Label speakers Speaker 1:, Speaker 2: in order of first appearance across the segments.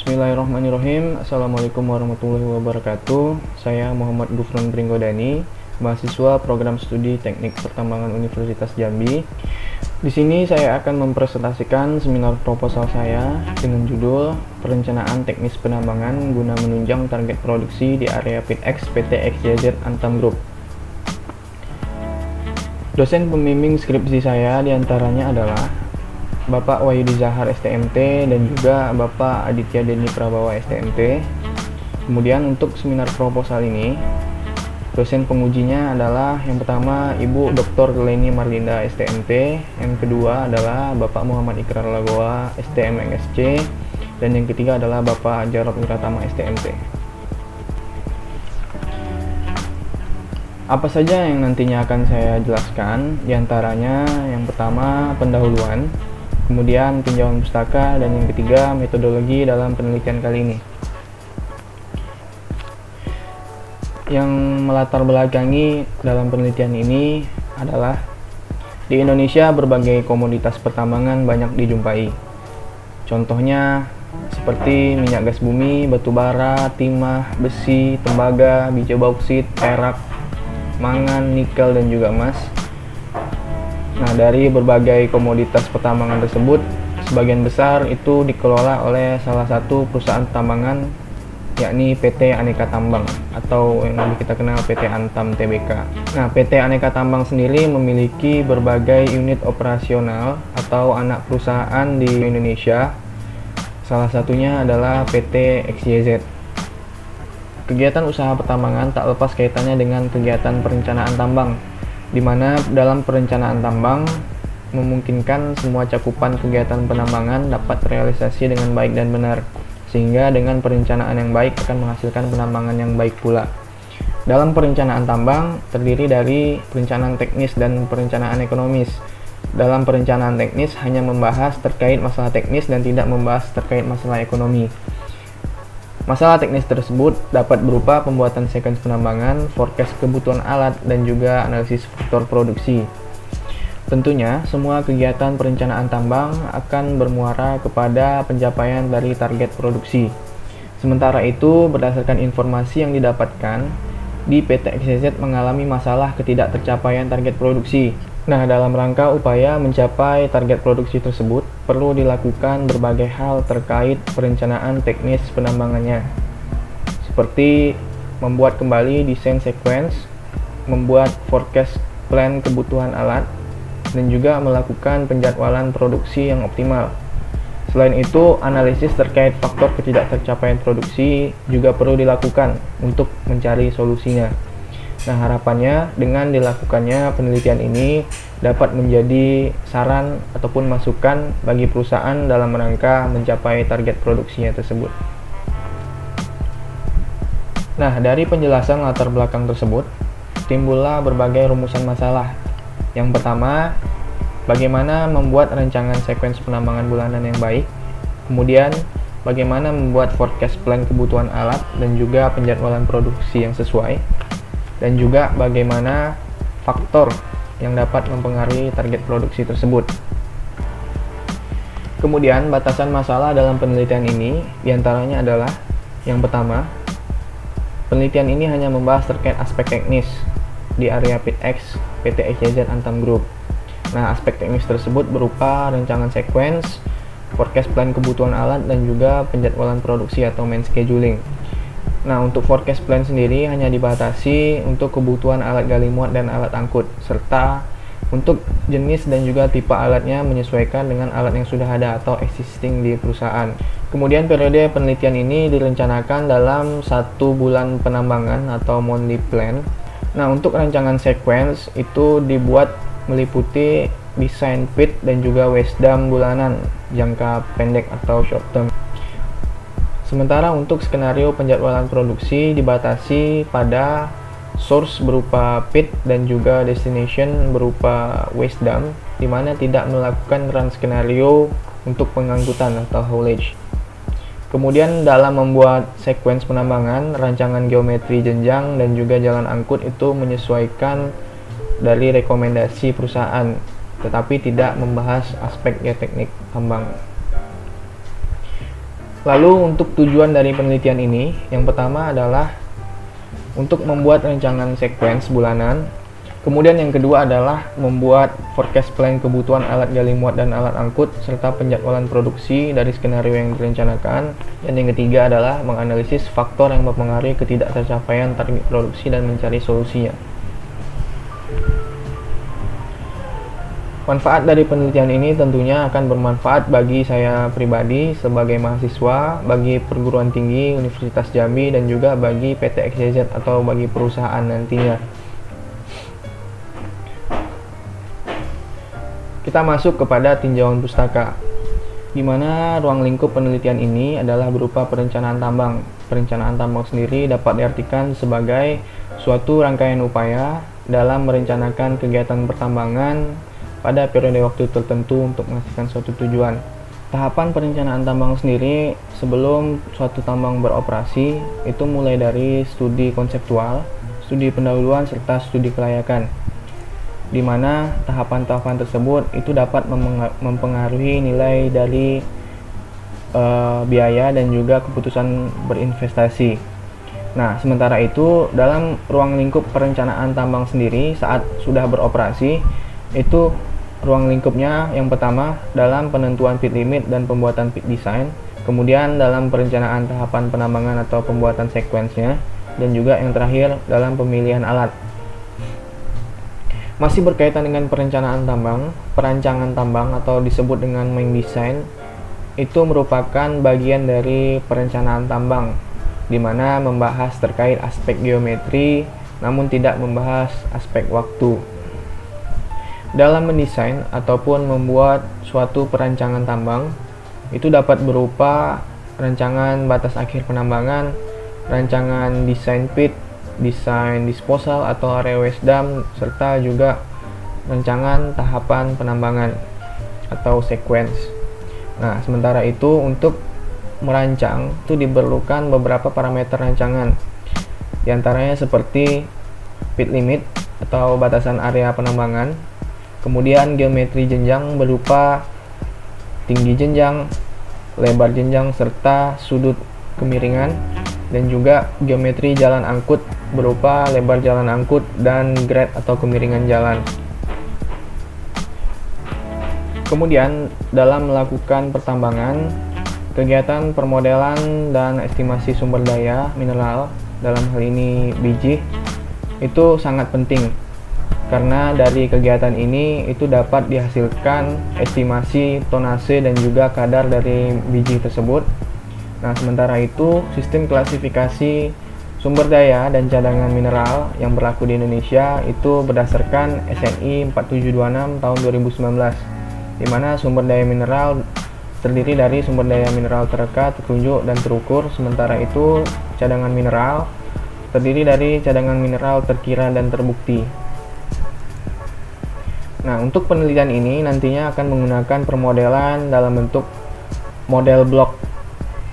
Speaker 1: Bismillahirrahmanirrahim. Assalamualaikum warahmatullahi wabarakatuh. Saya Muhammad Gufron Pringgodani, mahasiswa program studi Teknik Pertambangan Universitas Jambi. Di sini saya akan mempresentasikan seminar proposal saya dengan judul Perencanaan Teknis Penambangan guna menunjang target produksi di area PITX PT XYZ Antam Group. Dosen pembimbing skripsi saya diantaranya adalah Bapak Wahyudi Zahar STMT dan juga Bapak Aditya Deni Prabawa STMT. Kemudian untuk seminar proposal ini, dosen pengujinya adalah yang pertama Ibu Dr. Leni Marlinda STMT, yang kedua adalah Bapak Muhammad Ikrar Lagoa STM MSc, dan yang ketiga adalah Bapak Jarod Wiratama STMT. Apa saja yang nantinya akan saya jelaskan? Di antaranya yang pertama pendahuluan, kemudian tinjauan pustaka, dan yang ketiga metodologi dalam penelitian kali ini. Yang melatar belakangi dalam penelitian ini adalah di Indonesia berbagai komoditas pertambangan banyak dijumpai. Contohnya seperti minyak gas bumi, batu bara, timah, besi, tembaga, biji bauksit, perak, mangan, nikel, dan juga emas. Nah, dari berbagai komoditas pertambangan tersebut, sebagian besar itu dikelola oleh salah satu perusahaan tambangan, yakni PT Aneka Tambang atau yang lebih kita kenal PT Antam Tbk. Nah, PT Aneka Tambang sendiri memiliki berbagai unit operasional atau anak perusahaan di Indonesia. Salah satunya adalah PT XYZ. Kegiatan usaha pertambangan tak lepas kaitannya dengan kegiatan perencanaan tambang, di mana dalam perencanaan tambang memungkinkan semua cakupan kegiatan penambangan dapat terrealisasi dengan baik dan benar, sehingga dengan perencanaan yang baik akan menghasilkan penambangan yang baik pula. Dalam perencanaan tambang terdiri dari perencanaan teknis dan perencanaan ekonomis. Dalam perencanaan teknis hanya membahas terkait masalah teknis dan tidak membahas terkait masalah ekonomi. Masalah teknis tersebut dapat berupa pembuatan sekuens penambangan, forecast kebutuhan alat, dan juga analisis faktor produksi. Tentunya, semua kegiatan perencanaan tambang akan bermuara kepada pencapaian dari target produksi. Sementara itu, berdasarkan informasi yang didapatkan, di PT XYZ mengalami masalah ketidaktercapaian target produksi. Nah, dalam rangka upaya mencapai target produksi tersebut, perlu dilakukan berbagai hal terkait perencanaan teknis penambangannya, seperti membuat kembali desain sequence, membuat forecast plan kebutuhan alat, dan juga melakukan penjadwalan produksi yang optimal. Selain itu, analisis terkait faktor ketidaktercapaian produksi juga perlu dilakukan untuk mencari solusinya. Nah, harapannya dengan dilakukannya penelitian ini dapat menjadi saran ataupun masukan bagi perusahaan dalam rangka mencapai target produksinya tersebut. Nah, dari penjelasan latar belakang tersebut, timbullah berbagai rumusan masalah. Yang pertama, bagaimana membuat rancangan sekuens penambangan bulanan yang baik. Kemudian, bagaimana membuat forecast plan kebutuhan alat dan juga penjadwalan produksi yang sesuai. Dan juga bagaimana faktor yang dapat mempengaruhi target produksi tersebut. Kemudian, batasan masalah dalam penelitian ini diantaranya adalah yang pertama, penelitian ini hanya membahas terkait aspek teknis di area PITX PT XYZ Antam Group. Nah, aspek teknis tersebut berupa rancangan sequence, forecast plan kebutuhan alat, dan juga penjadwalan produksi atau main scheduling. Nah, untuk forecast plan sendiri hanya dibatasi untuk kebutuhan alat gali muat dan alat angkut, serta untuk jenis dan juga tipe alatnya menyesuaikan dengan alat yang sudah ada atau existing di perusahaan. Kemudian periode penelitian ini direncanakan dalam 1 bulan penambangan atau monthly plan. Nah, untuk rancangan sequence itu dibuat meliputi desain pit dan juga wisdom bulanan jangka pendek atau short term. Sementara untuk skenario penjadwalan produksi dibatasi pada source berupa pit dan juga destination berupa wisdom, di mana tidak melakukan run skenario untuk pengangkutan atau haulage. Kemudian dalam membuat sekuens penambangan, rancangan geometri jenjang dan juga jalan angkut itu menyesuaikan dari rekomendasi perusahaan, tetapi tidak membahas aspek geoteknik tambang. Lalu untuk tujuan dari penelitian ini, yang pertama adalah untuk membuat rancangan sequence bulanan. Kemudian yang kedua adalah membuat forecast plan kebutuhan alat gali muat dan alat angkut serta penjadwalan produksi dari skenario yang direncanakan. Dan yang ketiga adalah menganalisis faktor yang mempengaruhi ketidaktercapaian target produksi dan mencari solusinya. Manfaat dari penelitian ini tentunya akan bermanfaat bagi saya pribadi sebagai mahasiswa, bagi perguruan tinggi Universitas Jambi, dan juga bagi PT XYZ atau bagi perusahaan nantinya. Kita masuk kepada tinjauan pustaka, di mana ruang lingkup penelitian ini adalah berupa perencanaan tambang. Perencanaan tambang sendiri dapat diartikan sebagai suatu rangkaian upaya dalam merencanakan kegiatan pertambangan pada periode waktu tertentu untuk menghasilkan suatu tujuan. Tahapan perencanaan tambang sendiri sebelum suatu tambang beroperasi itu mulai dari studi konseptual, studi pendahuluan, serta studi kelayakan, di mana tahapan-tahapan tersebut itu dapat mempengaruhi nilai dari biaya dan juga keputusan berinvestasi. Nah, sementara itu dalam ruang lingkup perencanaan tambang sendiri saat sudah beroperasi, itu ruang lingkupnya yang pertama dalam penentuan pit limit dan pembuatan pit design, kemudian dalam perencanaan tahapan penambangan atau pembuatan sequence-nya, dan juga yang terakhir dalam pemilihan alat. Masih berkaitan dengan perencanaan tambang, perancangan tambang atau disebut dengan main design itu merupakan bagian dari perencanaan tambang, di mana membahas terkait aspek geometri namun tidak membahas aspek waktu. Dalam mendesain ataupun membuat suatu perancangan tambang, itu dapat berupa rancangan batas akhir penambangan, rancangan desain pit, desain disposal atau area waste dump, serta juga rancangan tahapan penambangan atau sequence. Nah, sementara itu untuk merancang itu diperlukan beberapa parameter rancangan, di antaranya seperti pit limit atau batasan area penambangan, kemudian geometri jenjang berupa tinggi jenjang, lebar jenjang, serta sudut kemiringan, dan juga geometri jalan angkut berupa lebar jalan angkut dan grade atau kemiringan jalan. Kemudian dalam melakukan pertambangan, kegiatan permodelan dan estimasi sumber daya mineral, dalam hal ini biji, itu sangat penting. Karena dari kegiatan ini itu dapat dihasilkan estimasi tonase dan juga kadar dari biji tersebut. Nah, sementara itu sistem klasifikasi sumber daya dan cadangan mineral yang berlaku di Indonesia itu berdasarkan SNI 4726 tahun 2019, di mana sumber daya mineral terdiri dari sumber daya mineral tereka, tertunjuk, dan terukur. Sementara itu cadangan mineral terdiri dari cadangan mineral terkira dan terbukti. Nah, untuk penelitian ini nantinya akan menggunakan permodelan dalam bentuk model blok.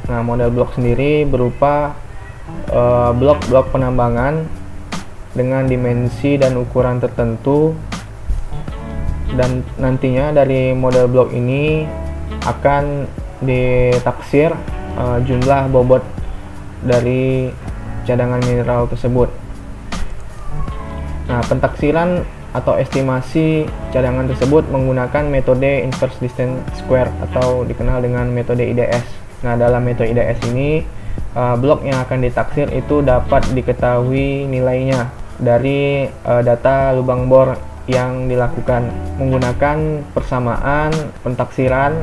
Speaker 1: Nah, model blok sendiri berupa blok-blok penambangan dengan dimensi dan ukuran tertentu, dan nantinya dari model blok ini akan ditaksir jumlah bobot dari cadangan mineral tersebut. Nah, pentaksiran atau estimasi cadangan tersebut menggunakan metode inverse distance square atau dikenal dengan metode IDS. Nah, dalam metode IDS ini blok yang akan ditaksir itu dapat diketahui nilainya dari data lubang bor yang dilakukan menggunakan persamaan pentaksiran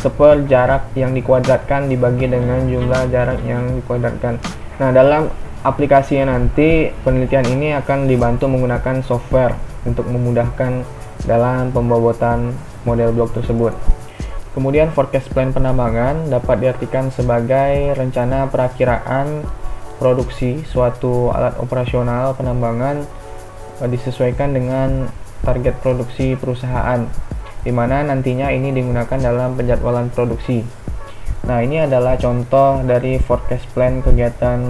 Speaker 1: seper jarak yang dikuadratkan dibagi dengan jumlah jarak yang dikuadratkan. Nah, dalam aplikasinya nanti penelitian ini akan dibantu menggunakan software untuk memudahkan dalam pembobotan model blok tersebut. Kemudian forecast plan penambangan dapat diartikan sebagai rencana perakiraan produksi suatu alat operasional penambangan disesuaikan dengan target produksi perusahaan, di mana nantinya ini digunakan dalam penjadwalan produksi. Nah, ini adalah contoh dari forecast plan kegiatan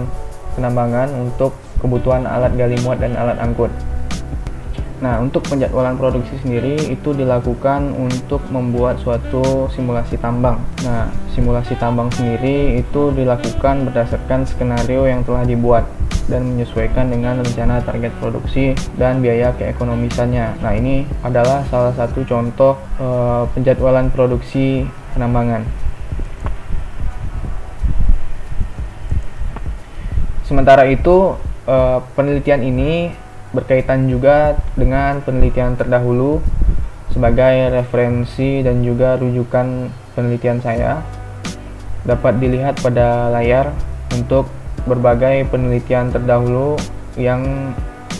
Speaker 1: penambangan untuk kebutuhan alat gali muat dan alat angkut. Nah, untuk penjadwalan produksi sendiri itu dilakukan untuk membuat suatu simulasi tambang. Nah, simulasi tambang sendiri itu dilakukan berdasarkan skenario yang telah dibuat dan menyesuaikan dengan rencana target produksi dan biaya keekonomisannya. Nah, ini adalah salah satu contoh penjadwalan produksi penambangan. Sementara itu, penelitian ini berkaitan juga dengan penelitian terdahulu sebagai referensi dan juga rujukan penelitian saya. Dapat dilihat pada layar untuk berbagai penelitian terdahulu yang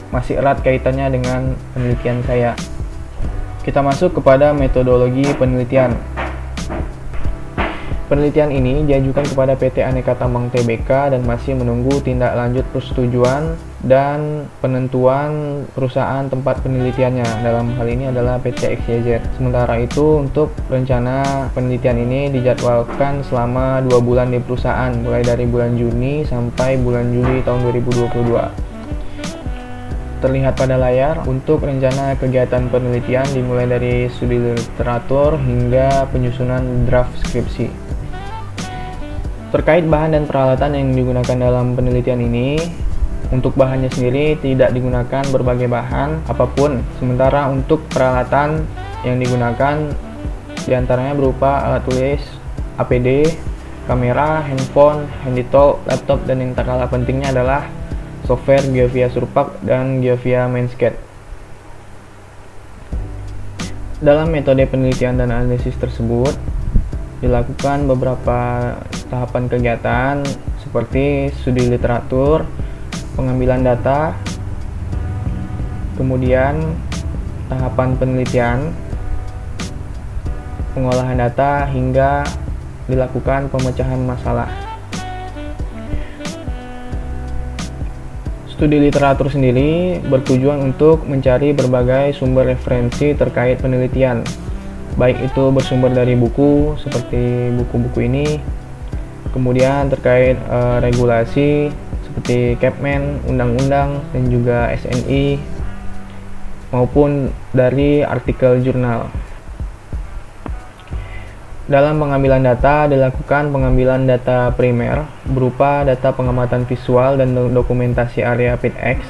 Speaker 1: masih erat kaitannya dengan penelitian saya. Kita masuk kepada metodologi penelitian. Penelitian ini diajukan kepada PT Aneka Tambang Tbk dan masih menunggu tindak lanjut persetujuan dan penentuan perusahaan tempat penelitiannya. Dalam hal ini adalah PT XYZ. Sementara itu, untuk rencana penelitian ini dijadwalkan selama 2 bulan di perusahaan, mulai dari bulan Juni sampai bulan Juli tahun 2022. Terlihat pada layar, untuk rencana kegiatan penelitian dimulai dari studi literatur hingga penyusunan draft skripsi. Terkait bahan dan peralatan yang digunakan dalam penelitian ini, untuk bahannya sendiri tidak digunakan berbagai bahan apapun. Sementara untuk peralatan yang digunakan diantaranya berupa alat tulis, APD, kamera, handphone, handy tool, laptop, dan yang tak kalah pentingnya adalah software Geovia Surpak dan Geovia Mainscape. Dalam metode penelitian dan analisis tersebut dilakukan beberapa tahapan kegiatan seperti studi literatur, pengambilan data, kemudian tahapan penelitian, pengolahan data, hingga dilakukan pemecahan masalah. Studi literatur sendiri bertujuan untuk mencari berbagai sumber referensi terkait penelitian, baik itu bersumber dari buku seperti buku-buku ini, kemudian terkait regulasi seperti Kepmen, undang-undang, dan juga SNI, maupun dari artikel jurnal. Dalam pengambilan data dilakukan pengambilan data primer berupa data pengamatan visual dan dokumentasi area PITX,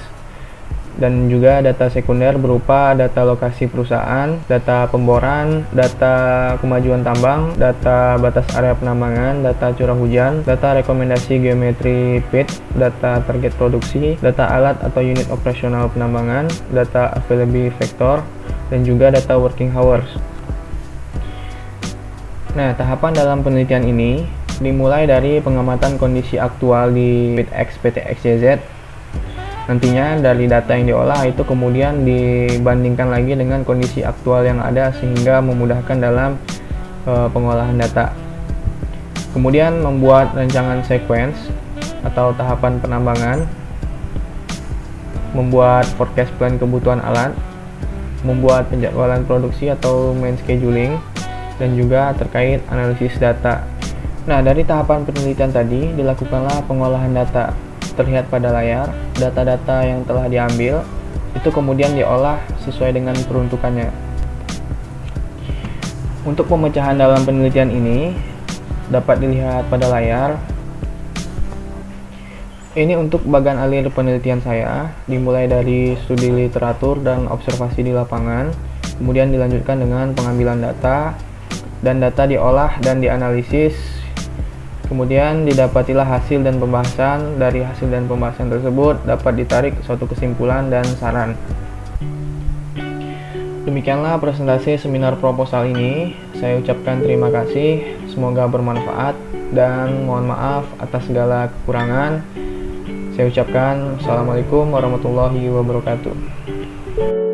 Speaker 1: dan juga data sekunder berupa data lokasi perusahaan, data pemboran, data kemajuan tambang, data batas area penambangan, data curah hujan, data rekomendasi geometri pit, data target produksi, data alat atau unit operasional penambangan, data availability factor, dan juga data working hours. Nah, tahapan dalam penelitian ini dimulai dari pengamatan kondisi aktual di PITX PT XYZ. Nantinya dari data yang diolah itu kemudian dibandingkan lagi dengan kondisi aktual yang ada sehingga memudahkan dalam pengolahan data. Kemudian membuat rancangan sequence atau tahapan penambangan, membuat forecast plan kebutuhan alat, membuat penjadwalan produksi atau main scheduling, dan juga terkait analisis data. Nah, dari tahapan penelitian tadi dilakukanlah pengolahan data. Terlihat pada layar, data-data yang telah diambil itu kemudian diolah sesuai dengan peruntukannya. Untuk pemecahan dalam penelitian ini dapat dilihat pada layar. Ini untuk bagan alir penelitian saya, dimulai dari studi literatur dan observasi di lapangan, kemudian dilanjutkan dengan pengambilan data, dan data diolah dan dianalisis. Kemudian didapatilah hasil dan pembahasan. Dari hasil dan pembahasan tersebut dapat ditarik suatu kesimpulan dan saran. Demikianlah presentasi seminar proposal ini. Saya ucapkan terima kasih, semoga bermanfaat, dan mohon maaf atas segala kekurangan. Saya ucapkan Assalamualaikum warahmatullahi wabarakatuh.